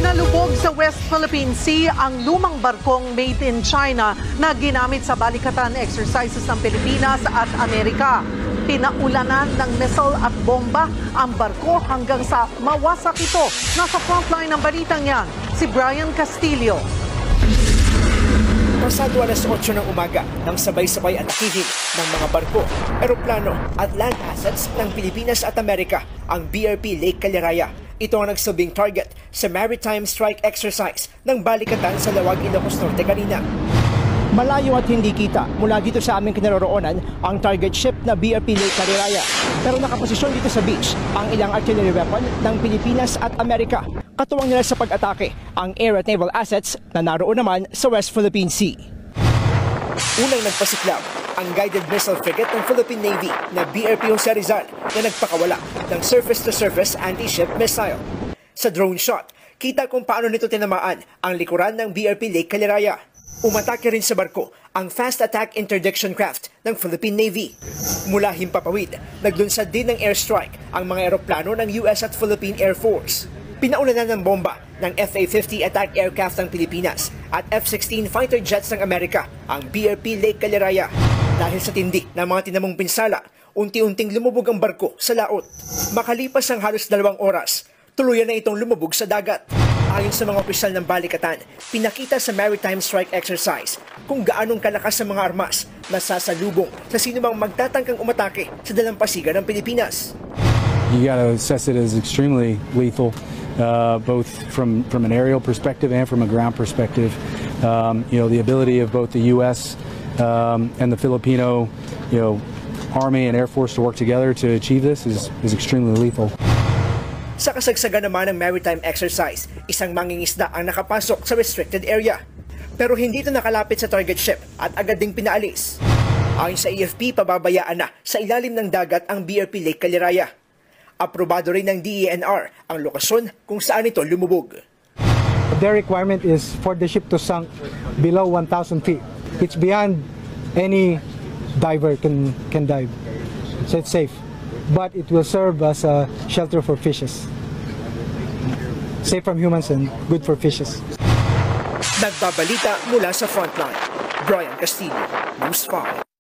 Pinalubog sa West Philippine Sea ang lumang barkong made in China na ginamit sa balikatan exercises ng Pilipinas at Amerika. Pinaulanan ng missile at bomba ang barko hanggang sa mawasak ito. Nasa frontline ng balitang yan, si Brian Castillo. Pasado alas 8 ng umaga nang sabay-sabay atakihin ng mga barko, eroplano at land assets ng Pilipinas at Amerika ang BRP Lake Caliraya. Ito ang nagsilbing target sa Maritime Strike Exercise ng balikatan sa Lawag, Ilocos Norte kanina. Malayo at hindi kita mula dito sa aming kinaroroonan ang target ship na BRP Lake Caliraya. Pero nakaposisyon dito sa beach ang ilang artillery weapon ng Pilipinas at Amerika. Katuwang nila sa pag-atake ang air at naval assets na naroon naman sa West Philippine Sea. Unang nagpasiklab ang guided missile frigate ng Philippine Navy na BRP Jose Rizal na nagpakawala ng surface-to-surface anti-ship missile. Sa drone shot, kita kung paano nito tinamaan ang likuran ng BRP Lake Caliraya. Umatake rin sa barko ang Fast Attack Interdiction Craft ng Philippine Navy. Mula Himpapawid, naglunsad din ng airstrike ang mga eroplano ng US at Philippine Air Force. Pinaulanan ng bomba ng FA-50 attack aircraft ng Pilipinas at F-16 fighter jets ng Amerika ang BRP Lake Caliraya. Dahil sa tindi ng mga tinamong pinsala, unti-unting lumubog ang barko sa laot. Makalipas ang halos 2 oras, tuluyan na itong lumubog sa dagat. Ayon sa mga opisyal ng balikatan, pinakita sa Maritime Strike Exercise kung gaanong kalakas sa mga armas na sasalubong sa sinumang magtatangkang umatake sa dalampasigan ng Pilipinas. You got to assess it as extremely lethal, both from an aerial perspective and from a ground perspective. The ability of both the U.S. And the Filipino, Army and Air Force to work together to achieve this is extremely lethal. Sa kasagsagan naman ng maritime exercise, isang mangingisda ang nakapasok sa restricted area. Pero hindi ito nakalapit sa target ship at agad ding pinaalis. Ayon sa AFP, pababayaan na sa ilalim ng dagat ang BRP Lake Caliraya. Aprobado rin ng DENR ang lokasyon kung saan ito lumubog. Their requirement is for the ship to sink below 1,000 feet. It's beyond any diver can dive, so it's safe. But it will serve as a shelter for fishes. Safe from humans and good for fishes. Nagbabalita mula sa frontline, Brian Castillo, News 5.